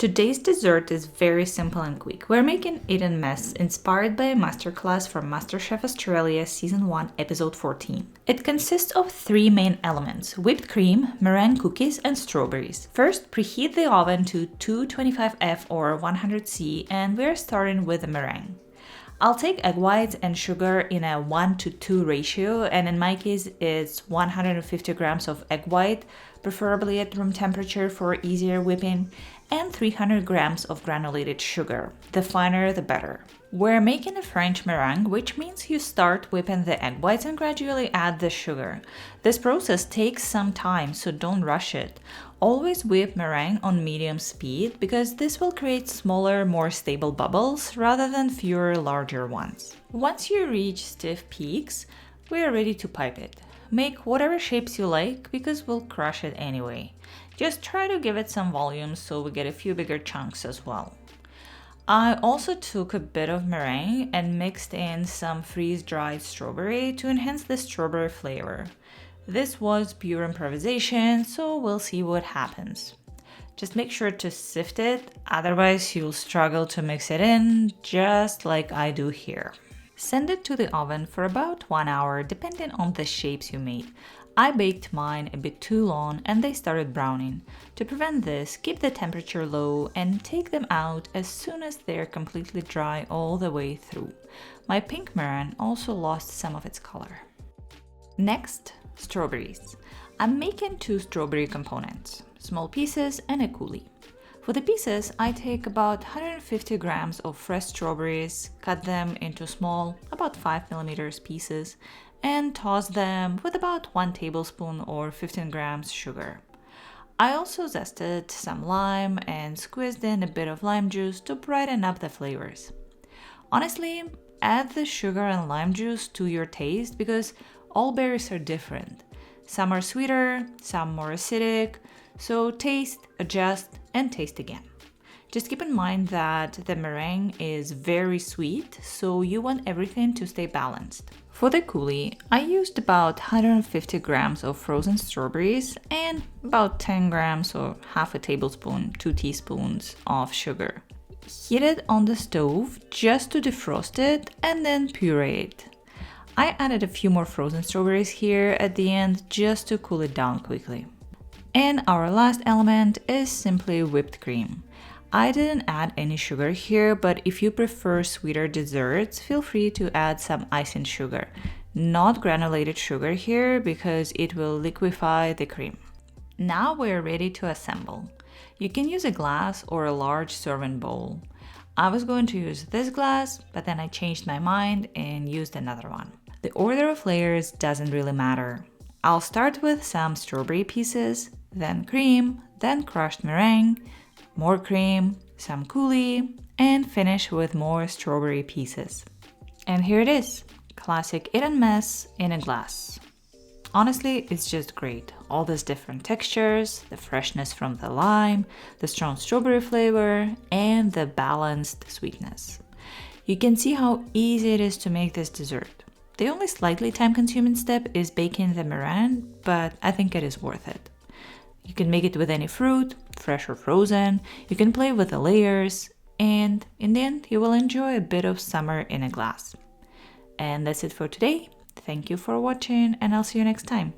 Today's dessert is very simple and quick. We're making Eton mess inspired by a masterclass from MasterChef Australia Season 1, Episode 14. It consists of 3 main elements: whipped cream, meringue cookies, and strawberries. First, preheat the oven to 225F or 100C, and we're starting with the meringue. I'll take egg whites and sugar in a 1:2 ratio, and in my case it's 150 grams of egg white, preferably at room temperature for easier whipping, and 300 grams of granulated sugar. The finer the better. We're making a French meringue, which means you start whipping the egg whites and gradually add the sugar. This process takes some time, so don't rush it. Always whip meringue on medium speed because this will create smaller, more stable bubbles rather than fewer, larger ones. Once you reach stiff peaks, we are ready to pipe it. Make whatever shapes you like because we'll crush it anyway. Just try to give it some volume so we get a few bigger chunks as well. I also took a bit of meringue and mixed in some freeze-dried strawberry to enhance the strawberry flavor. This was pure improvisation, so we'll see what happens. Just make sure to sift it, otherwise you'll struggle to mix it in, just like I do here. Send it to the oven for about 1 hour, depending on the shapes you made. I baked mine a bit too long and they started browning. To prevent this, keep the temperature low and take them out as soon as they're completely dry all the way through. My pink meringue also lost some of its color. Next, strawberries. I'm making 2 strawberry components, small pieces and a coulis. For the pieces, I take about 150 grams of fresh strawberries, cut them into small, about 5mm pieces, and toss them with about 1 tablespoon or 15 grams sugar. I also zested some lime and squeezed in a bit of lime juice to brighten up the flavors. Honestly, add the sugar and lime juice to your taste because all berries are different. Some are sweeter, some more acidic, so taste, adjust, and taste again. Just keep in mind that the meringue is very sweet, so you want everything to stay balanced. For the coulis, I used about 150 grams of frozen strawberries and about 10 grams or half a tablespoon, 2 teaspoons of sugar. Heat it on the stove just to defrost it and then puree it. I added a few more frozen strawberries here at the end just to cool it down quickly. And our last element is simply whipped cream. I didn't add any sugar here, but if you prefer sweeter desserts, feel free to add some icing sugar. Not granulated sugar here because it will liquefy the cream. Now we're ready to assemble. You can use a glass or a large serving bowl. I was going to use this glass, but then I changed my mind and used another one. The order of layers doesn't really matter. I'll start with some strawberry pieces, then cream, then crushed meringue, more cream, some coulis, and finish with more strawberry pieces. And here it is, classic Eton mess in a glass. Honestly, it's just great. All these different textures, the freshness from the lime, the strong strawberry flavor, and the balanced sweetness. You can see how easy it is to make this dessert. The only slightly time-consuming step is baking the meringue, but I think it is worth it. You can make it with any fruit, fresh or frozen, you can play with the layers, and in the end, you will enjoy a bit of summer in a glass. And that's it for today. Thank you for watching, and I'll see you next time.